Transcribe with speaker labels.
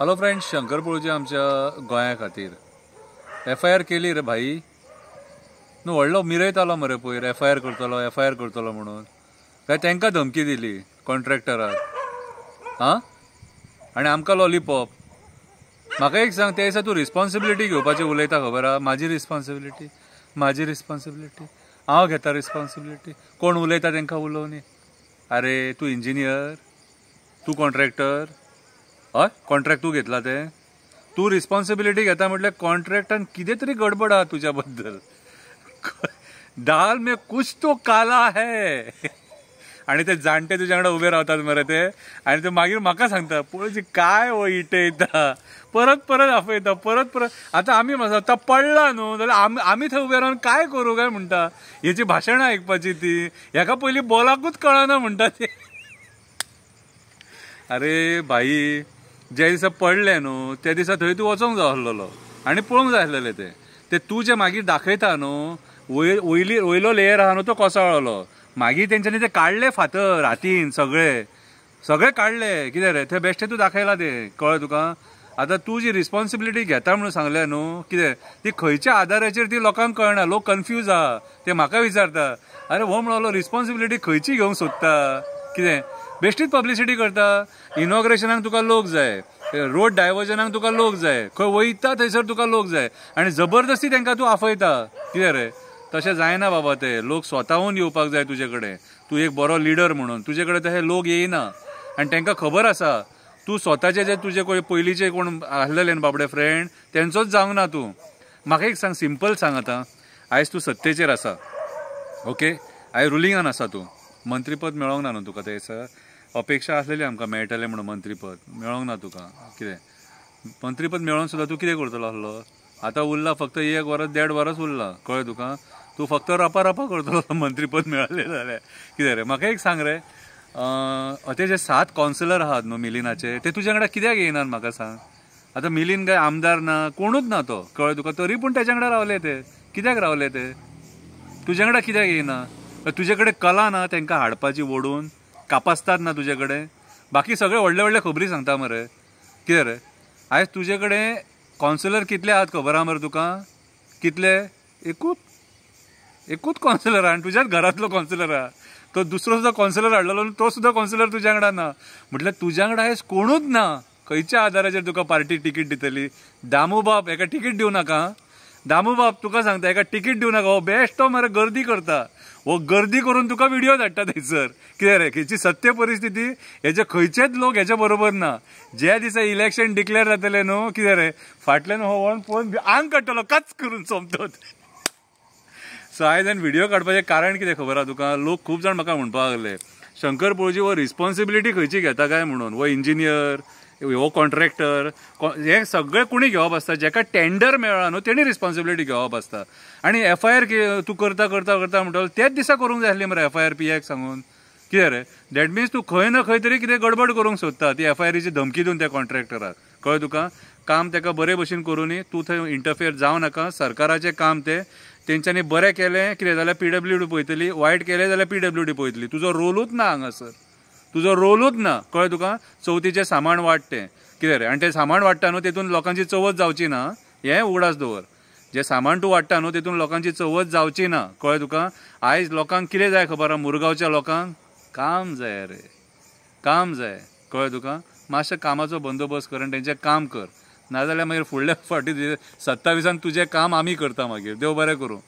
Speaker 1: Hello friends, Shankar पळोवची आमच्या गोंया खातीर FIR केली रे भाई. न्हू व्हडलो मिरयतालो मरे पयर FIR करतलो म्हणून. काय तांकां धमकी दिली कॉन्ट्रॅक्टराक आनी आमकां लॉलीपॉप. म्हाका एक सांग, त्या दिसा तूं रिस्पॉन्सिबिलिटी घेवपाचें उलयता खबर आहा? म्हाजी रिस्पॉन्सिबिलिटी हांव घेता रिस्पॉन्सिबिलिटी. कोण उलयता तांकां उलोवनी. अरे तूं इंजिनियर, तूं कॉन्ट्रॅक्टर, हय कॉन्ट्रॅक्ट तूं घेतला तें, तूं रिस्पॉन्सिबिलिटी घेता म्हटल्यार कॉन्ट्रॅक्टान कितें तरी गडबड आहा तुज्या बद्दल. दाल में कुछ तो काला है. आणि ते जाणटे तुज्या वांगडा उबे रावतात मरे ते, आनी ते मागीर म्हाका सांगता पळोवची काय हो इटयता, परत आपयता, परत आतां आमी आतां पडला न्हू जाल्यार आमी थंय उबे रावन काय करूं काय म्हणटा. हेची भाशणां आयकपाची ती, हेका पयलीं बोलाकूच कळना म्हणटा ते. अरे भाई, ज्या दिसा पडले न्हू त्या दिसा थंय तूं वचोंक जाय आसलेलो आनी पळोवंक जाय आसलेलें ते तूं जे मागीर दाखयता न्हू. वयलो लेयर आहा न्हू तो कोसळ्ळलो, मागीर तेंच्यांनी ते काडले फातर हातीन सगळे काडले. कितें रे थंय बेश्टें तूं दाखयला ते, कळ्ळें तुका? आतां तूं जी रिस्पॉन्सिबिलिटी घेता म्हणून सांगलें न्हू, कितें ती खंयच्या आदाराचेर ती लोकांक कळना. लोक कन्फ्यूज आहा, ते म्हाका विचारता अरे हो म्हणलो रिस्पॉन्सिबिलिटी खंयची घेवंक सोदता. कितें बेश्टीच पब्लिसिटी करता. इनॉग्रेशनाक तुका लोक जाय, रोड डायवर्जनाक तुका लोक जाय, खंय वयता थंयसर तुका लोक जाय, आनी जबरदस्ती तांकां तूं आफयता. कितें रे तशें जायना बाबा. ते लोक स्वताहून येवपाक जाय तुजे कडेन. तूं एक बरो लिडर म्हणून तुजे कडेन तशे लोक येयना, आनी तांकां खबर आसा तूं स्वताचे जे तुजे पयलींचे कोण आसलेले बाबडे फ्रेंड तेंचोच जावंक ना तूं. म्हाका एक सांग, सिंपल सांग, आतां आयज तूं सत्तेचेर आसा, ओके, आयज रुलिंगान आसा तूं, मंत्रीपद मेळोंक ना न्हू तुका. ते दिसा अपेक्षा आसलेली आमकां मेळटलें म्हणून मंत्रीपद, मेळोंक ना तुका. कितें मंत्रीपद मेळोन सुद्दां तूं कितें करतलो आसलो? आतां उरला फक्त 1 वरस 1.5 वरस उरला, कळ्ळें तुका? तूं फक्त रपा करतलो मंत्रीपद मेळ्ळें जाल्यार. कितें रे म्हाका एक सांग रे, ते जे 7 कावन्सिलर आहात न्हू मिलिनाचे, ते तुज्या वांगडा कित्याक येयनात म्हाका सांग? आतां मिलीन काय आमदार ना, कोणूच ना तो, कळ्ळें तुका? तरी पूण तेच्या वांगडा रावले ते. कित्याक रावले ते? तुज्या वांगडा कित्याक येयना? तुजे कडेन कला ना तांकां हाडपाची ओडून, कापासतात ना तुजे कडेन? बाकी सगळे व्हडले खबरी सांगता मरे. कितें रे आयज तुजे कडेन कावन्सिलर कितले आहात खबर आहा मरे तुका? कितले? एकूच कावन्सिलर आहा, आनी तुज्याच घरांतलो कावन्सिलर आहा. तो दुसरो सुद्दां कावन्सिलर हाडलेलो तो सुद्दां कावन्सिलर तुज्या वांगडा ना. म्हटल्यार तुज्या वांगडा आयज कोणूच ना. खंयच्या आदाराचेर तुका पार्टी तिकीट दितली? दामू बाब हेका तिकीट दिवं नाका. दामू बाब तुका सांगता हेका तिकीट दिवं नाका. हो बेश्टो मरे गर्दी करता, हो गर्दी करून तुका व्हिडिओ धाडटा थंयसर. कितें रे हेची सत्य परिस्थिती, हेजे खंयचेच लोक हेच्या बरोबर ना. ज्या दिसा इलेक्शन डिक्लेअर जातले न्हू, कितें रे फाटल्यान हो वळून पळोवन आंग काडटलो कच करून सोमतोच. सो आयज हांवें व्हिडिओ काडपाचें कारण कितें खबर आहा तुका? लोक खूब जाण म्हाका म्हणपाक लागले शंकर पळोवची हो रिस्पॉन्सिबिलिटी खंयची घेता काय म्हणून. हो इंजिनियर, हो कॉन्ट्रॅक्टर, हे सगळे कोणी घेवप आसता. जेका टेंडर मेळ्ळा न्हू तेणी रिस्पॉन्सिबिलिटी घेवप आसता. आनी FIR तूं करता म्हणटलो तेच दिसा करूंक जाय आसली मरे FIR PAक सांगून. कितें रे दॅट मिन्स तूं खंय ना खंय तरी कितें गडबड करूंक सोदता. ती FIRची धमकी दिवन त्या कॉन्ट्रॅक्टराक, कळ्ळें तुका? काम ताका बरे भशेन करूनी, तूं थंय इंटरफियर जावं नाका. सरकाराचें काम तें, तेंच्यांनी बरें केलें कितें जाल्यार PWD पळयतली, वायट केलें जाल्यार PWD पळयतली. तुजो रोलूच ना हांगासर, तुजो रोलूच ना, कळ्ळें तुका? चवथीचें सामान वाडटें, कितें रे, आनी तें सामान वाडटा न्हू तेतून लोकांची चवथ जावची ना, हें उगडास दवर. जे सामान तूं वाडटा न्हू तेतून लोकांची चवथ जावची ना, कळ्ळें तुका? आयज लोकांक कितें जाय खबर आहा? मुरगांवच्या लोकांक काम जाय रे, काम जाय, कळ्ळें तुका? मातशें कामाचो बंदोबस्त कर आनी तेंचें काम कर. नाजाल्यार मागीर फुडल्या फावटी 27 तुजें काम आमी करता मागीर. देव बरें करूं.